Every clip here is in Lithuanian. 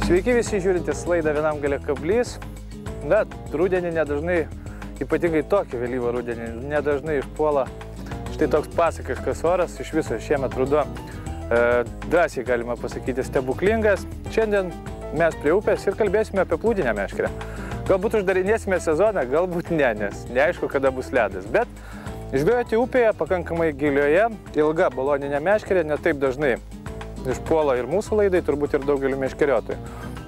Sveiki visi žiūrintys laidą Vienam gale kablys. Bet rudenį nedažnai, ypatingai tokį vėlyvą rudenį, nedažnai išpuola štai toks pasakiškas oras. Iš viso šiemet ruduo drąsiai galima pasakyti stebuklingas. Šiandien mes prie upės ir kalbėsime apie plūdinę meškerę. Galbūt uždarinėsime sezoną, galbūt ne, nes neaišku, kada bus ledas. Bet žvejoti upėje pakankamai gilioje, ilga baloninė meškerė netaip dažnai išpuola ir mūsų laidai, turbūt ir daugeliu meškeriotojų.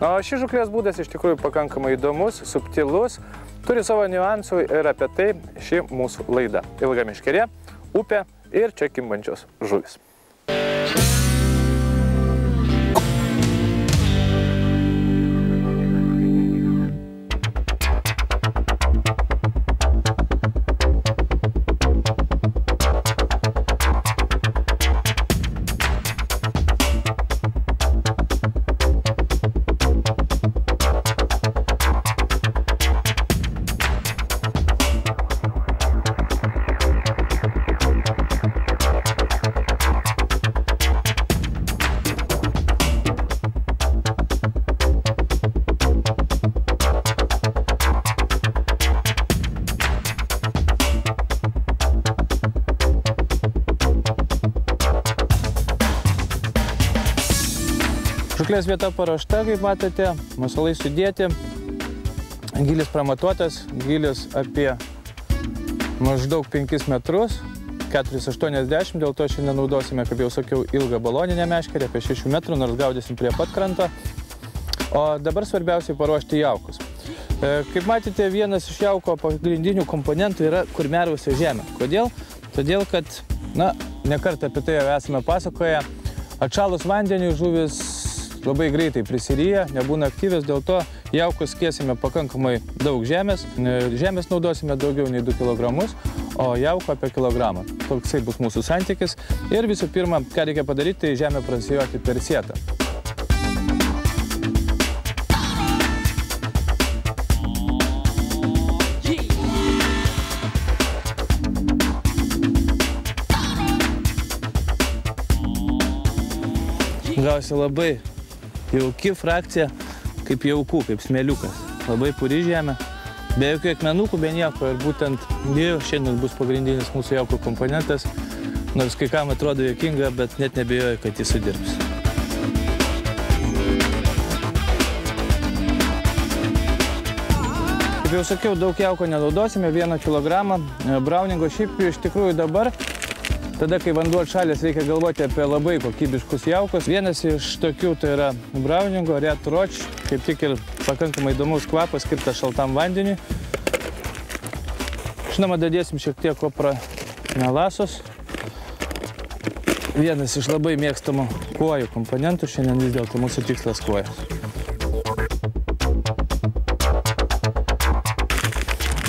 O šis žūklės būdas iš tikrųjų pakankamai įdomus, subtilus, turi savo niuansų ir apie tai ši mūsų laida. Ilga meškerė, upė ir čia kimbančios žuvys. Žuklės vieta paruošta, kaip matote, masalai sudėti, gilis pramatuotas, gilis apie maždaug 5 metrus, 4,80, dėl to šiandien naudosime, kaip jau sakiau, ilgą baloninę meškerę, apie 6 metrų, nors gaudysim prie pat kranto. O dabar svarbiausiai paruošti jaukus. Kaip matėte, vienas iš jauko pagrindinių komponentų yra kurmiarausia žemė. Kodėl? Todėl, kad, ne kartą apie tai jau esame pasakoję, atšalus vandeniui žuvis labai greitai prisiryja, nebūna aktyvės, dėl to jaukus skiesime pakankamai daug žemės. Žemės naudosime daugiau nei 2 kg, o jauko apie kilogramą. Toksai bus mūsų santykis. Ir visų pirma, ką reikia padaryti, tai žemę prasijoti per sietą. Gausi labai jauki frakcija, kaip jaukų, kaip smėliukas. Labai puri žemė, be jokių akmenukų, be nieko. Ir būtent šiandien bus pagrindinis mūsų jauko komponentas. Nors kai kam atrodo juokinga, bet net nebejoju, kad jis sudirbs. Kaip jau sakiau, daug jauko nenaudosime, 1 kilogramą. Brauningo šiaip iš tikrųjų dabar, tada, kai vanduo atšalęs, reikia galvoti apie labai kokybiškus jaukus. Vienas iš tokių tai yra brauningo Red Roach, kaip tik ir pakankamai įdomus kvapas, skirtas šaltam vandeniui. Žinoma, dadėsim šiek tiek kopra melasos. Vienas iš labai mėgstamų kuojų komponentų, šiandien vis dėlto mūsų tikslas kuojos.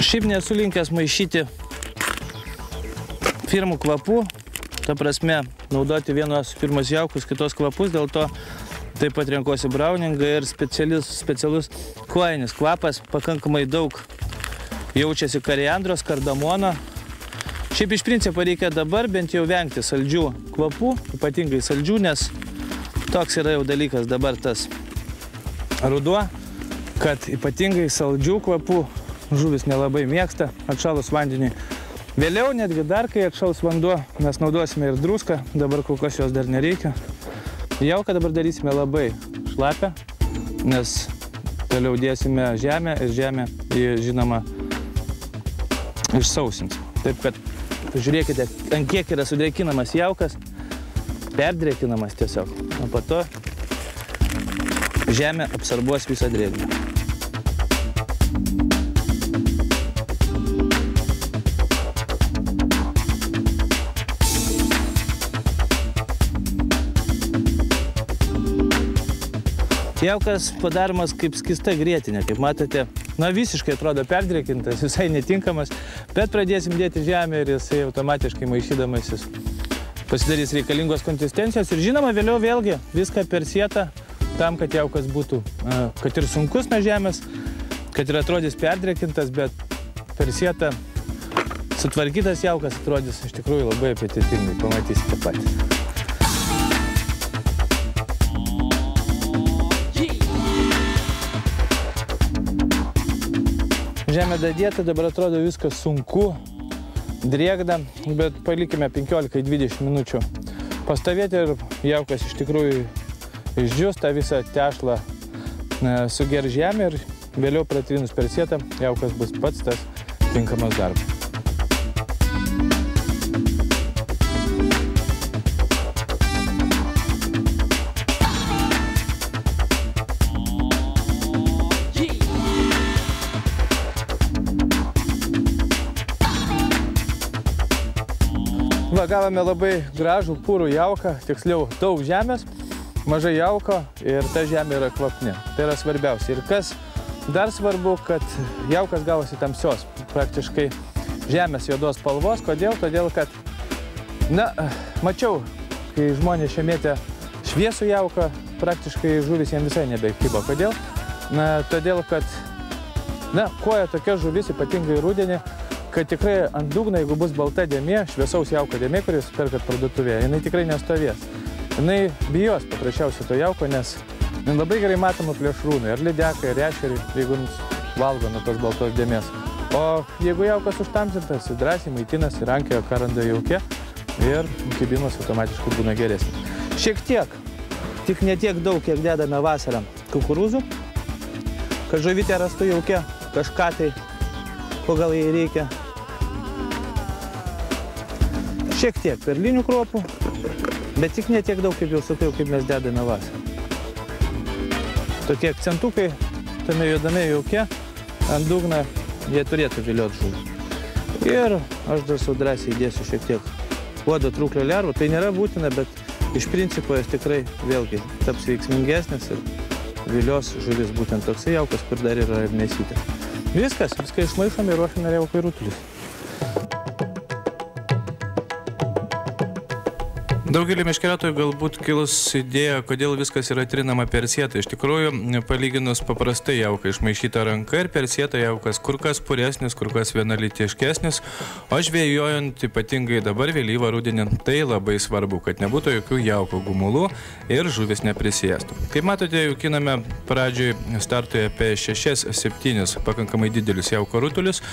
Šiaip nesu linkęs maišyti firmų kvapų, ta prasme, naudoti vienos firmos jaukus, kitos kvapus, dėl to taip pat renkuosi brauningą ir specialus kuojinis kvapas, pakankamai daug jaučiasi koriandros, kardamono. Šiaip iš principo reikia dabar bent jau vengti saldžių kvapų, ypatingai saldžių, nes toks yra jau dalykas dabar tas ruduo, kad ypatingai saldžių kvapų žuvis nelabai mėgsta atšalus vandeniui. Vėliau, netgi dar, kai atšals vanduo, mes naudosime ir druską, dabar kol kas jos dar nereikia. Jauką dabar darysime labai šlapę, nes toliau dėsime žemę ir žemę, žinoma, išsausins. Taip kad, žiūrėkite, ant kiek yra sudrėkinamas jaukas, perdrėkinamas tiesiog. O po to žemė absorbuos visą drėgmę. Jaukas padaromas kaip skista grietinė, kaip matote, visiškai atrodo perdrėkintas, visai netinkamas, bet pradėsim dėti žemę ir jisai automatiškai maišydamas jis pasidarys reikalingos konsistencijos. Ir žinoma, vėliau vėlgi viską per sietą, tam, kad jaukas būtų, kad ir sunkus nuo žemės, kad ir atrodys perdrėkintas, bet per sietą sutvarkytas jaukas atrodys iš tikrųjų labai apetitingai, pamatysite patys. Žemė dadėta, dabar atrodo viskas sunku, drėgna, bet palikime 15-20 minučių pastovėti ir jaukas iš tikrųjų išdžius, tą visą tešlą suger žemę ir vėliau pratrinus per sietą jaukas bus pats tas tinkamas darbas. Va, gavome labai gražų, purų jauką, tiksliau daug žemės, mažai jauko ir ta žemė yra kvapni. Tai yra svarbiausia. Ir kas dar svarbu, kad jaukas gavosi tamsios, praktiškai žemės juodos spalvos. Kodėl? Todėl, kad, mačiau, kai žmonės čia mėtė šviesų jauką, praktiškai žuvis jam visai nebekybo. Kodėl? Todėl, kad, koja tokia žuvis, ypatingai rudenį, kad tikrai ant dugno, jeigu bus balta dėmė, šviesaus jauko dėmė, kuris perkat parduotuvėje, jinai tikrai nestovės. Jinai bijos paprasčiausiai to jauko, nes labai gerai matoma plėšrūnai, ar lydekai, ar ešeriai, jeigu valgo nuo tos baltos dėmės. O jeigu jaukas užtamsintas, drąsiai maitinasi, rankioja, ką randa jauke ir kibimas automatiškai būna geresnis. Šiek tiek, tik ne tiek daug, kiek dedame vasarą kukurūzų, kad žuvytė rastų jauke kažką tai, ko gal jai reikia. Šiek tiek perlinių kruopų, bet tik ne tiek daug, kaip jau sakiau, kaip mes dedame vasarą. Tokie akcentukai tame juodame jauke ant dugno, jie turėtų viliot žuvį. Ir aš dar sau drąsiai įdėsiu šiek tiek uodo trūklio lervų. Tai nėra būtina, bet iš principo jis tikrai vėlgi taps veiksmingesnis ir vilios žuvis būtent toksai jaukas, kur dar yra ir mėsytė. Viską išmaišome ir ruošiame jaukai rutulius. Daugelį meškeriotojų galbūt kils idėja, kodėl viskas yra trinama per sietą. Iš tikrųjų, palyginus paprastai jauką išmaišyta ranka ir per sietą jaukas kur kas puresnis, kur kas vienalytiškesnis, o žvejojant ypatingai dabar vėlyvą rudenį, tai labai svarbu, kad nebūtų jokių jauko gumulų ir žuvis neprisėstų. Kaip matote, jaukiname pradžioj startui apie 6-7 pakankamai didelius jauko rutulius.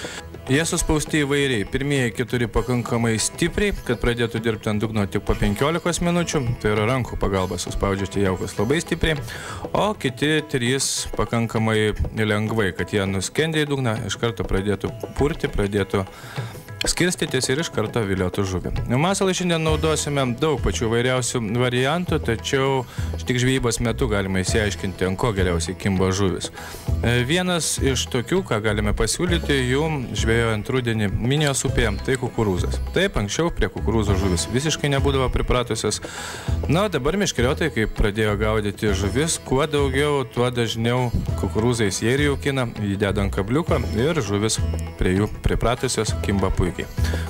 Jie suspausti įvairiai. Pirmieji 4 pakankamai stipriai, kad pradėtų dirbti ant dugno tik po 15 minučių, tai yra rankų pagalba suspaudžiate jaukas labai stipriai, o kiti 3 pakankamai lengvai, kad jie nuskendė į dugną, iš karto pradėtų purti, pradėtų skirstytis ir iš karto viliotų žuvį. Masalai šiandien naudosime daug pačių vairiausių variantų, tačiau tik žvejybos metu galima įsiaiškinti, ant ko geriausiai kimba žuvis. Vienas iš tokių, ką galime pasiūlyti jum žvejojant rudenį Minijos upėje, tai kukurūzas. Taip, anksčiau prie kukurūzo žuvis visiškai nebūdavo pripratusios. Na, dabar meškeriotojai, kai pradėjo gaudyti žuvis, kuo daugiau, tuo dažniau kukurūzais jie ir jaukina, jį deda ant kabliuko ir žuvis prie jų pripratusios kimba puikiai.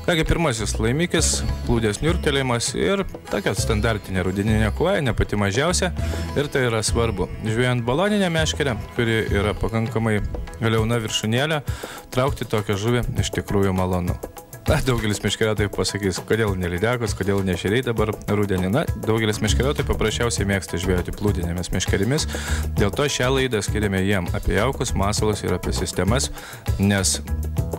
Kągi, pirmasis laimikis, plūdės niurtelėjimas ir tokia standartinė rudeninė koja, ne pati mažiausia, ir tai yra svarbu. Žvejant baloninę meškerę, kuri yra pakankamai liauna viršūnėlė, traukti tokią žuvį iš tikrųjų malonu. Daugelis meškeriotojų pasakys, kodėl ne lydekos, kodėl ne ešeriai dabar rudenį. Daugelis meškeriotojų paprasčiausiai mėgsta žvejoti plūdinėmis meškerimis, dėl to šią laidą skiriame jiem apie jaukus, masalus ir apie sistemas, nes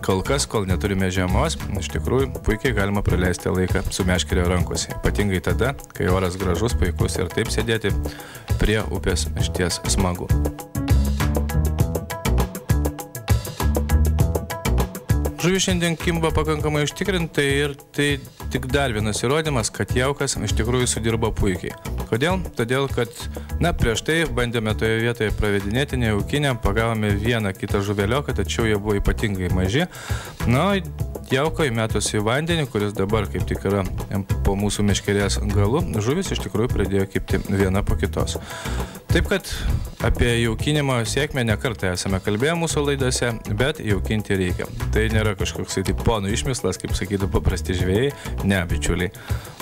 kol kas, kol neturime žiemos, iš tikrųjų puikiai galima praleisti laiką su meškerio rankose. Ypatingai tada, kai oras gražus, puikus ir taip sėdėti prie upės išties smagu. Žuvis šiandien kimba pakankamai užtikrintai ir tai tik dar vienas įrodymas, kad jaukas iš tikrųjų sudirbo puikiai. Kodėl? Todėl, kad, prieš tai bandėme toje vietoje pravedinėti nejaukinę, pagavome vieną kitą žuvelioką, tačiau jie buvo ypatingai maži. Jauko įmetus į vandenį, kuris dabar kaip tik yra po mūsų meškerės galu, žuvis iš tikrųjų pradėjo kibti viena po kitos. Taip kad apie jaukinimo sėkmę nekartą esame kalbėję mūsų laidose, bet jaukinti reikia. Tai nėra kažkoks ponų išmislas, kaip sakytų paprasti žvejai, ne, bičiuliai.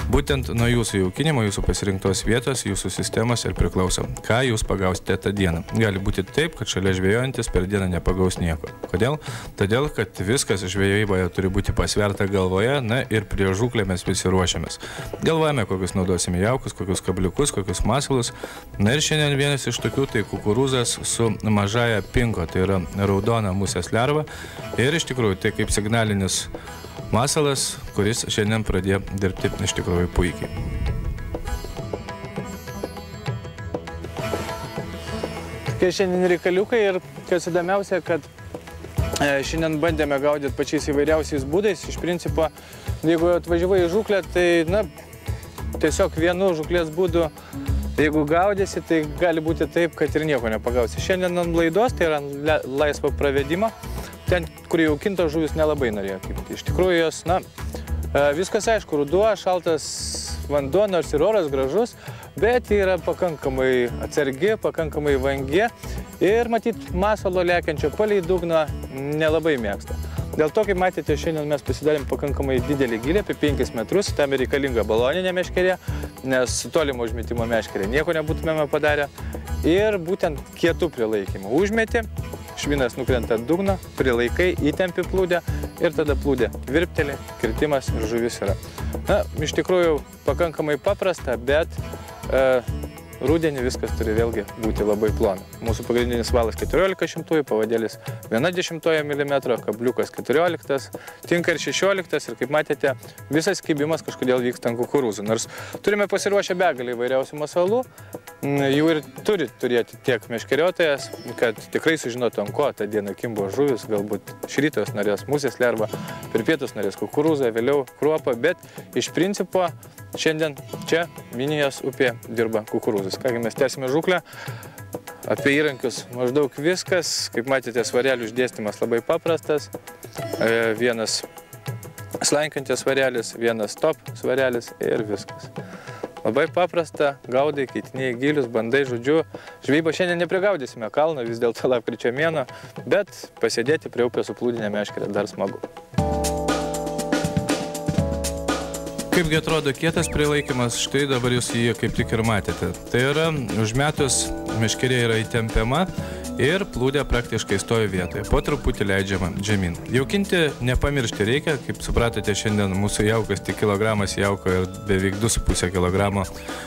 Būtent nuo jūsų jaukinimo, jūsų pasirinktos vietos, jūsų sistemos ir priklauso, ką jūs pagausite tą dieną. Gali būti taip, kad šalia žvejojantis per dieną nepagaus nieko. Kodėl? Todėl, kad viskas žvejyboje turi būti pasverta galvoje, na ir prie žūklę mes visi ruošiamės. Galvojame, kokius naudosime jaukus, kokius kabliukus, kokius masalus. Na ir šiandien vienas iš tokių tai kukurūzas su mažaja pinko, tai yra raudona musės lerva. Ir iš tikrųjų tai kaip signalinis masalas, kuris šiandien pradėjo dirbti iš tikrųjų puikiai. Kai šiandien reikaliukai ir kas įdomiausia, kad šiandien bandėme gaudyti pačiais įvairiausiais būdais. Iš principo, jeigu atvažiavai į žūklę, tai tiesiog vienu žūklės būdu, jeigu gaudėsi, tai gali būti taip, kad ir nieko nepagausi. Šiandien ant laidos, tai yra laisvo pravedimo. Ten, kur jaukintos žuvis nelabai norėjo kibti. Iš tikrųjų jos, viskas aišku, ruduo, šaltas vanduo, nors ir oras gražus, bet yra pakankamai atsargi, pakankamai vangi ir matyt masalo lekiančio palei dugną nelabai mėgsta. Dėl to, kaip matėte, šiandien mes pasidarėm pakankamai didelį gylį, apie 5 metrus, tam reikalinga baloninė meškerė, nes tolimo užmetimo meškerė nieko nebūtumėme padarę. Ir būtent kietų prilaikymų užmetė, švinas nukrenta ant dugno, prilaikai, įtempi plūdę ir tada plūdė virpteli, kirtimas ir žuvis yra. Iš tikrųjų pakankamai paprasta, bet rudenį viskas turi vėlgi būti labai plona. Mūsų pagrindinis valas 14, pavadėlis 1/10 mm, kabliukas 14, tinka ir 16 ir kaip matėte, visas kibimas kažkodėl vyksta ant kukurūzų. Nors turime pasiruošę begalį įvairiausių masalų, jų ir turi turėti tiek meškeriotojas, kad tikrai sužinotų, ant ko tą dieną kimbo žuvis, galbūt šrytos norės musės lervą, per pietus norės kukurūzą, vėliau kruopą, bet iš principo šiandien čia Minijos upė dirba kukurūzus. Kągi, mes tęsime žūklę. Apie įrankius maždaug viskas. Kaip matėte, svarelių išdėstymas labai paprastas. Vienas slankiantis svarelis, vienas top svarelis ir viskas. Labai paprasta, gaudai, keitiniai gilius, bandai, žodžiu. Žvejybą šiandien neprigaudysime kalno, vis dėlto lapkričio mėnuo, bet pasėdėti prie upės su plūdinė meškerė dar smagu. Kaipgi atrodo kietas prilaikymas, štai dabar jūs jį kaip tik ir matėte. Tai yra, užmetus meškerė yra įtempiama ir plūdė praktiškai stovi vietoje. Po truputį leidžiama žemyn. Jaukinti nepamiršti reikia, kaip supratote, šiandien mūsų jaukas tik kilogramas jauko ir beveik 2,5 kilogramo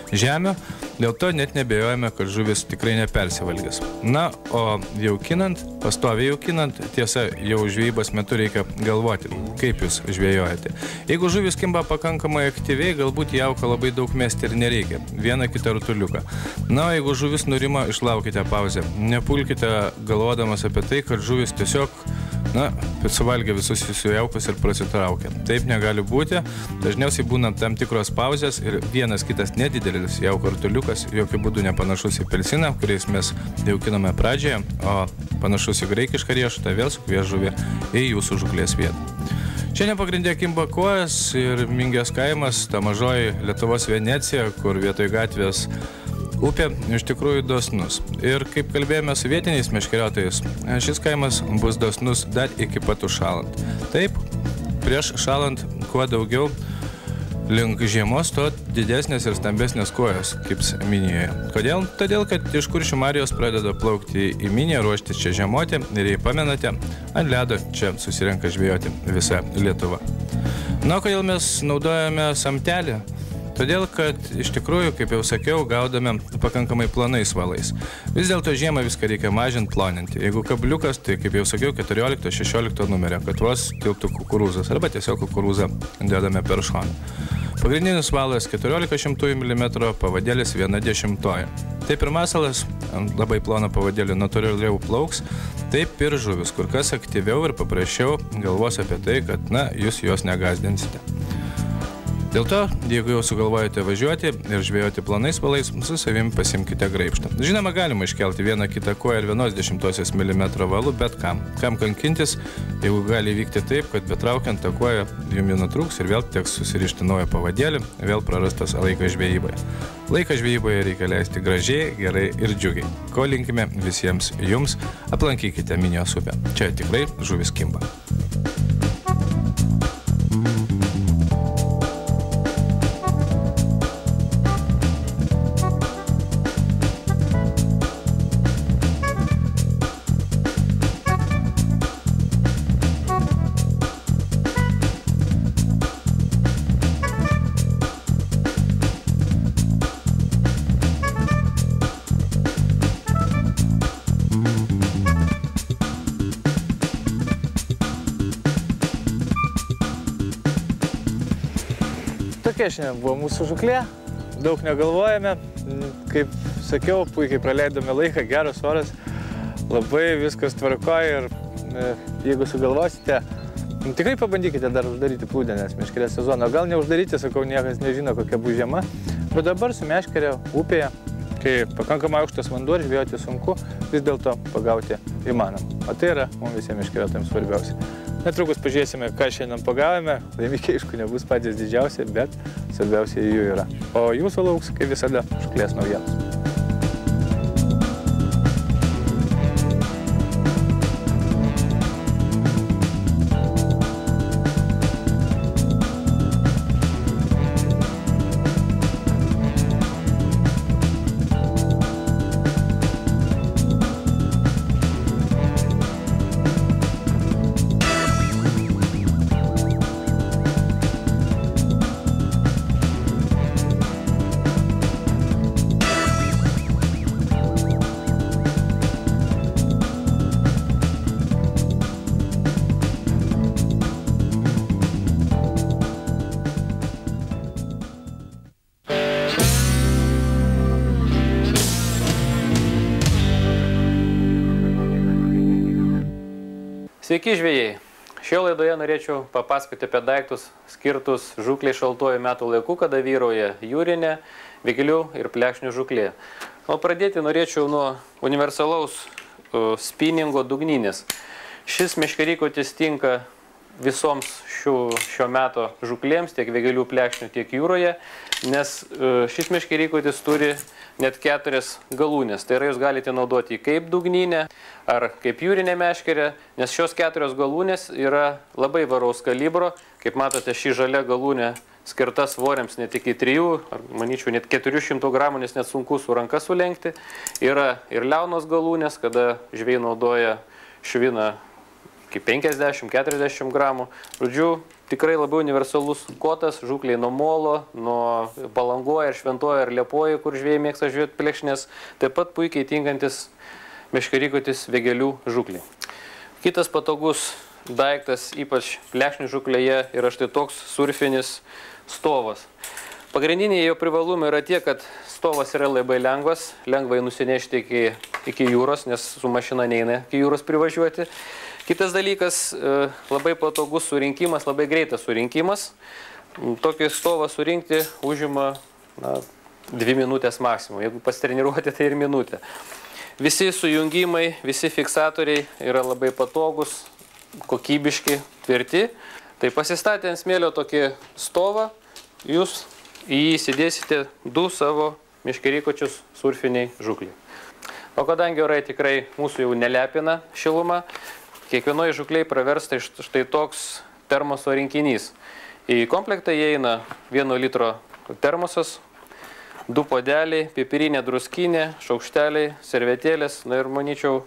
žemio. Dėl to net nebejojame, kad žuvis tikrai nepersivalgys. Na, o jaukinant, pastoviai jaukinant, tiesa, jau žvejybos metu reikia galvoti, kaip jūs žvejojate. Jeigu žuvis kimba pakankamai aktyviai, galbūt jauko labai daug mesti ir nereikia. Vieną kitą rutuliuką. Na, o jeigu žuvis nurimo, išlaukite pauzę. Nepulkite galvodamas apie tai, kad žuvis tiesiog, suvalgia visus jūsų jaukus ir prasitraukia. Taip negali būti. Dažniausiai būna tam tikros pauzės ir vienas kitas nedidelis jauko rutuliukas, jokių būdų nepanašus į pelsiną, kuriais mes jaukiname pradžioje, o panašus į graikišką riešutą vėl sukvies žuvį į jūsų žūklės vietą. Šiandien pagrindė kimba kojas ir Mingės kaimas, ta mažoji Lietuvos Venecija, kur vietoj gatvės upė iš tikrųjų dosnus. Ir kaip kalbėjome su vietiniais meškeriotojais, šis kaimas bus dosnus dar iki pat užšalant. Taip, prieš šalant kuo daugiau link žiemos, to didesnės ir stambesnės kojos, kaip Minijoje. Kodėl? Todėl, kad iš Kuršių Marijos pradeda plaukti į Miniją, ruoštis čia žiemoti ir jei pamenate, ant ledo čia susirenka žvejoti visa Lietuva. Na, kodėl mes naudojame samtelį? Todėl, kad iš tikrųjų, kaip jau sakiau, gaudame pakankamai plonais valais. Vis dėlto žiemą viską reikia mažinti, ploninti. Jeigu kabliukas, tai kaip jau sakiau, 14-16 numerio, kad vos tilptų kukurūzas, arba tiesiog kukurūzą dedame per šoną. Pagrindinis valas 1400 mm, pavadėlis 1/10. Taip ir masalas ant labai plono pavadėlį natūraliau plauks, taip ir žuvis, kur kas aktyviau ir paprasčiau galvos apie tai, kad, jūs jos negazdinsite. Dėl to, jeigu jau sugalvojate važiuoti ir žvejoti plonais valais, su savimi pasimkite graibštą. Žinoma, galima iškelti vieną kitą koją ir 1/10 mm valų, bet kam? Kam kankintis, jeigu gali vykti taip, kad betraukiant tą koją jums nutrūks ir vėl teks susirišti naują pavadėlį, vėl prarastas laikas žvejyboje. Laiką žvejyboje reikia leisti gražiai, gerai ir džiugiai. Ko linkime visiems jums, aplankykite Minijos upę. Čia tikrai žuvis kimba. tokia šiandien buvo mūsų žuklė, daug negalvojame, kaip sakiau, puikiai praleidome laiką, geras oras, labai viskas tvarkoja ir jeigu sugalvosite, tikrai pabandykite dar uždaryti plūdę, nes meškerės sezoną. Gal neuždaryti, sakau, niekas nežino, kokia bus žiema, bet dabar su meškerė upėje, kai pakankamai aukštas vanduo ir žvejoti sunku, vis dėlto pagauti įmanoma. O tai yra mums visiems meškeriotojams svarbiausia. Netrukus pažiūrėsime, ką šiandien pagavome. Laimikiai, aišku, nebus patys didžiausi, bet svarbiausia jų yra. O jūsų lauks, kaip visada, žuklės naujienos. Sveiki žvejai! Šioje laidoje norėčiau papasakoti apie daiktus skirtus žuklei šaltuoju metų laiku, kada vyrauja jūrinė, vėgėlių ir plekšnių žuklė. O pradėti norėčiau nuo universalaus spiningo dugninės. Šis meškerikotis tinka visoms šio meto žuklėms, tiek vėgėlių, plekšnių, tiek jūroje, nes šis meškerikotis turi net 4 galūnės. Tai yra, jūs galite naudoti kaip dugninę ar kaip jūrinę meškerę, nes šios 4 galūnės yra labai varaus kalibro. Kaip matote, ši žalia galūnė skirta svoriams net iki 3, ar manyčiau net 400 gramų, nes net sunku su ranka sulenkti. Yra ir liaunos galūnės, kada žvejai naudoja šviną iki 50-40 gramų. Žodžiu, tikrai labai universalus kotas žukliai nuo molo, nuo Palangoje ir Šventoje ir Liepoje, kur žvėjai mėgsta žvejoti plekšnės, taip pat puikiai tinkantis meškerikotis vėgėlių žuklei. Kitas patogus daiktas, ypač plekšnių žuklėje, yra štai toks surfinis stovas. Pagrindiniai jo privalumai yra tie, kad stovas yra labai lengvas, lengvai nusinešti iki jūros, nes su mašina neina iki jūros privažiuoti. Kitas dalykas, labai patogus surinkimas, labai greitas surinkimas. Tokį stovą surinkti užima 2 minutės maksimum. Jeigu pasitreniruoti, tai ir minutę. Visi sujungimai, visi fiksatoriai yra labai patogus, kokybiški, tvirti. Tai pasistatę ant smėlio tokį stovą, jūs į jį įsidėsite 2 savo meškerikočius surfiniai žukliai. O kadangi orai tikrai mūsų jau nelepina šilumą, kiekvienoje žukliai praversta štai toks termoso rinkinys. Į komplektą įeina 1 litro termosas, 2 puodeliai, pipirinė druskinė, šaukšteliai, servetėlės. Na ir manyčiau,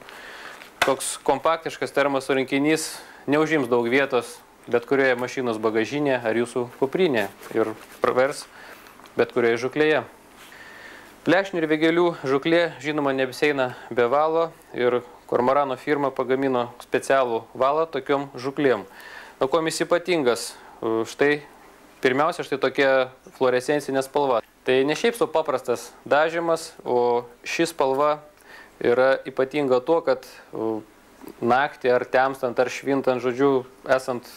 toks kompaktiškas termoso rinkinys neužims daug vietos bet kurioje mašinos bagažinė ar jūsų kuprinė ir pravers bet kurioje žuklėje. Plekšnių ir vėgėlių žuklė, žinoma, neapsieina be valo ir Kormorano firma pagamino specialų valą tokiom žuklėm. O kuom jis ypatingas? Pirmiausia, štai tokia fluorescencinė spalva. Tai ne šiaip sau paprastas dažymas, o ši spalva yra ypatinga tuo, kad naktį ar temstant ar švintant, žodžiu, esant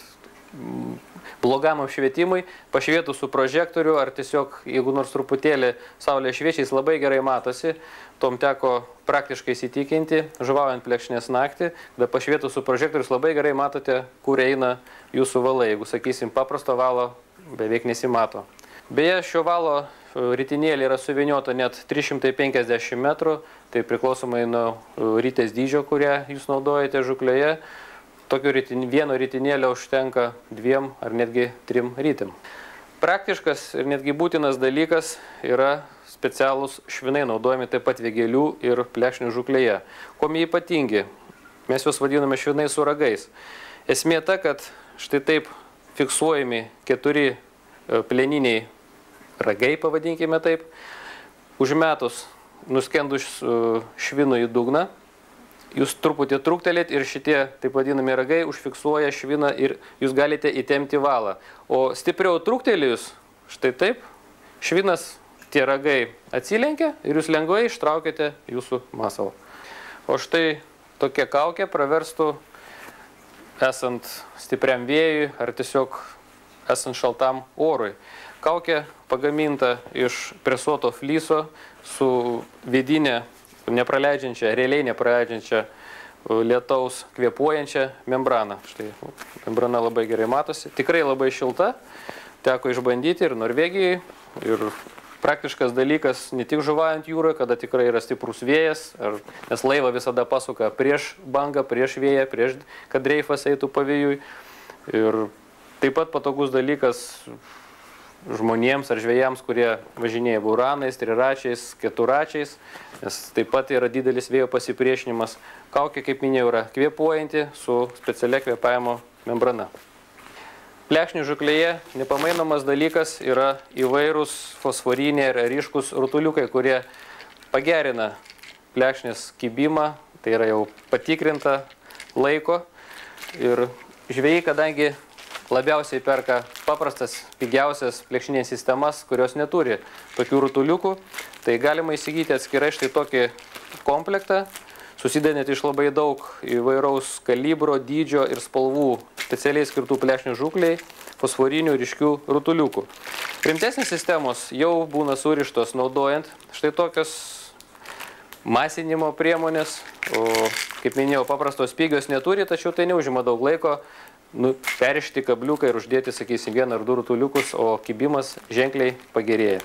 blogam apšvietimui, pašvietų su prožektoriu ar tiesiog, jeigu nors truputėlį saulė šviečia, jis labai gerai matosi. Tom teko praktiškai įsitikinti, žuvaujant plekšnės naktį, kada pašvietų su prožektorius labai gerai matote, kur eina jūsų valai. Jeigu, sakysim, paprasto valo beveik nesimato. Beje, šio valo ritinėlė yra suvyniota net 350 metrų, tai priklausomai nuo ritės dydžio, kurią jūs naudojate žuklėje. Tokio vieno ritinėlio užtenka 2 ar netgi 3 rytim. Praktiškas ir netgi būtinas dalykas yra specialūs švinai naudojami taip pat vėgėlių ir plekšnių žuklėje. Kuom jie ypatingi? Mes juos vadiname švinai su ragais. Esmė ta, kad štai taip fiksuojami 4 plieniniai ragai, pavadinkime taip, užmetus nuskendus švinų į dugną. Jūs truputį truktelėt ir šitie, taip vadinami, ragai užfiksuoja šviną ir jūs galite įtempti valą. O stipriau truktelėjus, štai taip, švinas tie ragai atsilenkia ir jūs lengvai ištraukite jūsų masalą. O štai tokia kaukė praverstų esant stipriam vėjui ar tiesiog esant šaltam orui. Kaukė pagaminta iš presuoto flyso su vidinė, realiai nepraleidžiančia lietaus kvėpuojančią membraną. Štai membrana labai gerai matosi, tikrai labai šilta, teko išbandyti ir Norvegijai, ir praktiškas dalykas ne tik žuvaujant jūroje, kada tikrai yra stiprus vėjas, nes laivą visada pasuka prieš bangą, prieš vėją, kad dreifas eitų pavėjui. Ir taip pat patogus dalykas žmonėms ar žvejams, kurie važinėja buranais, triračiais, keturačiais, nes taip pat yra didelis vėjo pasipriešinimas. Kaukė, kaip minėjau, yra kvėpuojanti su specialia kvėpavimo membrana. Plekšnių žūklėje nepamainomas dalykas yra įvairūs fosforiniai ir ryškus rutuliukai, kurie pagerina plekšnės kibimą, tai yra jau patikrinta laiko. Ir žvejai, kadangi labiausiai perka paprastas, pigiausias plekšninės sistemas, kurios neturi tokių rutuliukų, tai galima įsigyti atskirai štai tokį komplektą, susidedanti iš labai daug įvairaus kalibro, dydžio ir spalvų specialiai skirtų plekšnių žūklei, fosforinių ryškių rutuliukų. Rimtesnės sistemos jau būna surištos naudojant štai tokios masinimo priemonės, o kaip minėjau, paprastos pigios neturi, tačiau tai neužima daug laiko perrišti kabliuką ir uždėti, sakysim, vieną ar du rutuliukus, o kibimas ženkliai pagerėja.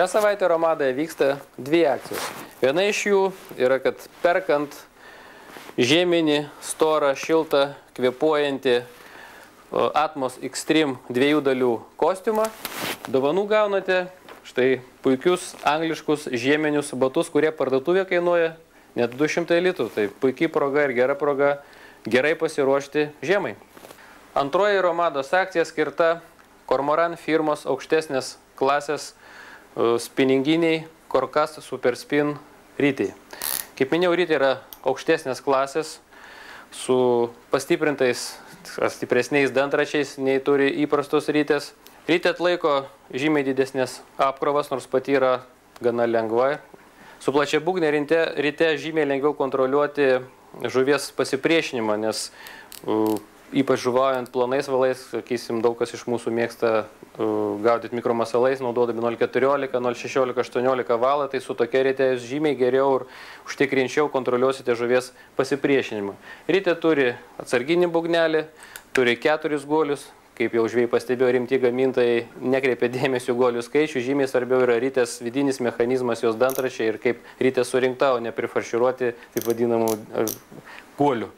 Šią savaitę Romadoje vyksta dvi akcijos. Viena iš jų yra, kad perkant žieminį, storą, šiltą, kvėpuojantį Atmos Extreme 2 dalių kostiumą, dovanų gaunate štai puikius angliškus žieminius batus, kurie parduotuvėje kainuoja net 200 litų. Tai puikiai proga ir gera proga gerai pasiruošti žiemai. Antroji Romados akcija skirta Cormoran firmos aukštesnės klasės spininginiai Korkas Super Spin rytai. Kaip minėjau, rytai yra aukštesnės klasės su pastiprintais, stipresniais dantračiais nei turi įprastos rytės. Rytė atlaiko žymiai didesnės apkrovas, nors pati yra gana lengva. Su plačiabūgne ryte žymiai lengviau kontroliuoti žuvies pasipriešinimą, nes ypač žuvaujant plonais valais, sakysim, daug kas iš mūsų mėgsta gaudyti mikromasalais, naudodami 0,14, 0,16, 18 valą, tai su tokia ryte jūs žymiai geriau ir užtikrinčiau kontroliuosite žuvies pasipriešinimą. Rytė turi atsarginį būgnelį, turi 4 guolius, kaip jau žvejai pastebėjo, rimti gamintojai nekreipia dėmesio guolių skaičių, žymiai svarbiau yra rytės vidinis mechanizmas, jos dantračiai ir kaip rytė surinkta, o ne prifarširuoti taip vadinamų guolių.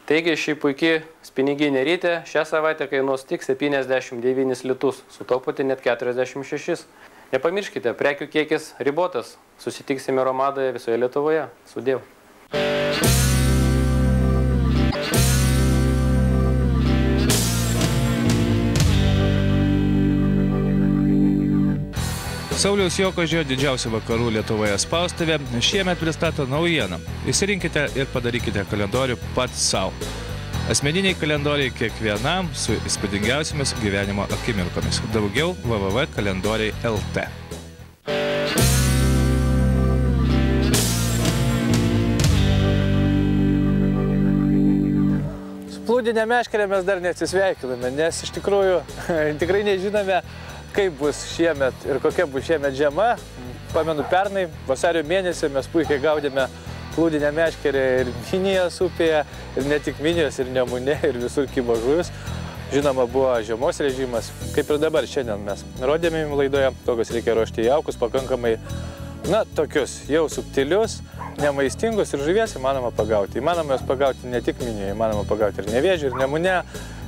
Taigi ši puikiai spiniginė rytė šią savaitę kainuos tik 79 litus, sutaupoti net 46. Nepamirškite, prekių kiekis ribotas. Susitiksime Romadoje visoje Lietuvoje. Sudiev. Sauliaus Jokožio didžiausia vakarų Lietuvoje spaustuvė šiemet pristato naujieną. Įsirinkite ir padarykite kalendorių pats savo. Asmeniniai kalendoriai kiekvienam su įspūdingiausiamis gyvenimo akimirkomis. Daugiau www.kalendoriai.lt. Su plūdine meškere mes dar neatsisveikiname, nes iš tikrųjų tikrai nežinome, kaip bus šiemet ir kokia bus šiemet žiema. Pamenu, pernai vasario mėnesį mes puikiai gaudėme plūdinę meškerę ir Minijos upėje, ir ne tik Minijos, ir Nemune, ir visur kibo žuvis. Žinoma, buvo žiemos režimas, kaip ir dabar šiandien mes rodėme jums laidoje, tokius reikia ruošti jaukus, pakankamai, tokius jau subtilius, nemaistingus ir žuvies įmanoma pagauti. Įmanoma jos pagauti ne tik Minijoje, įmanoma pagauti ir Nevėžį, ir Nemune.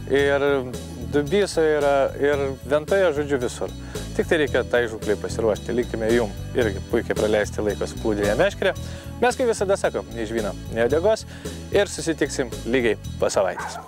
Ir Dubysoje yra ir Ventoje, žodžiu, visur. Tik tai reikia tai žūklei pasiruošti. Likime jum irgi puikiai praleisti laiką su plūdinė meškerė. Mes kaip visada sakom, nei žvyno, nei uodegos ir susitiksim lygiai po savaitės.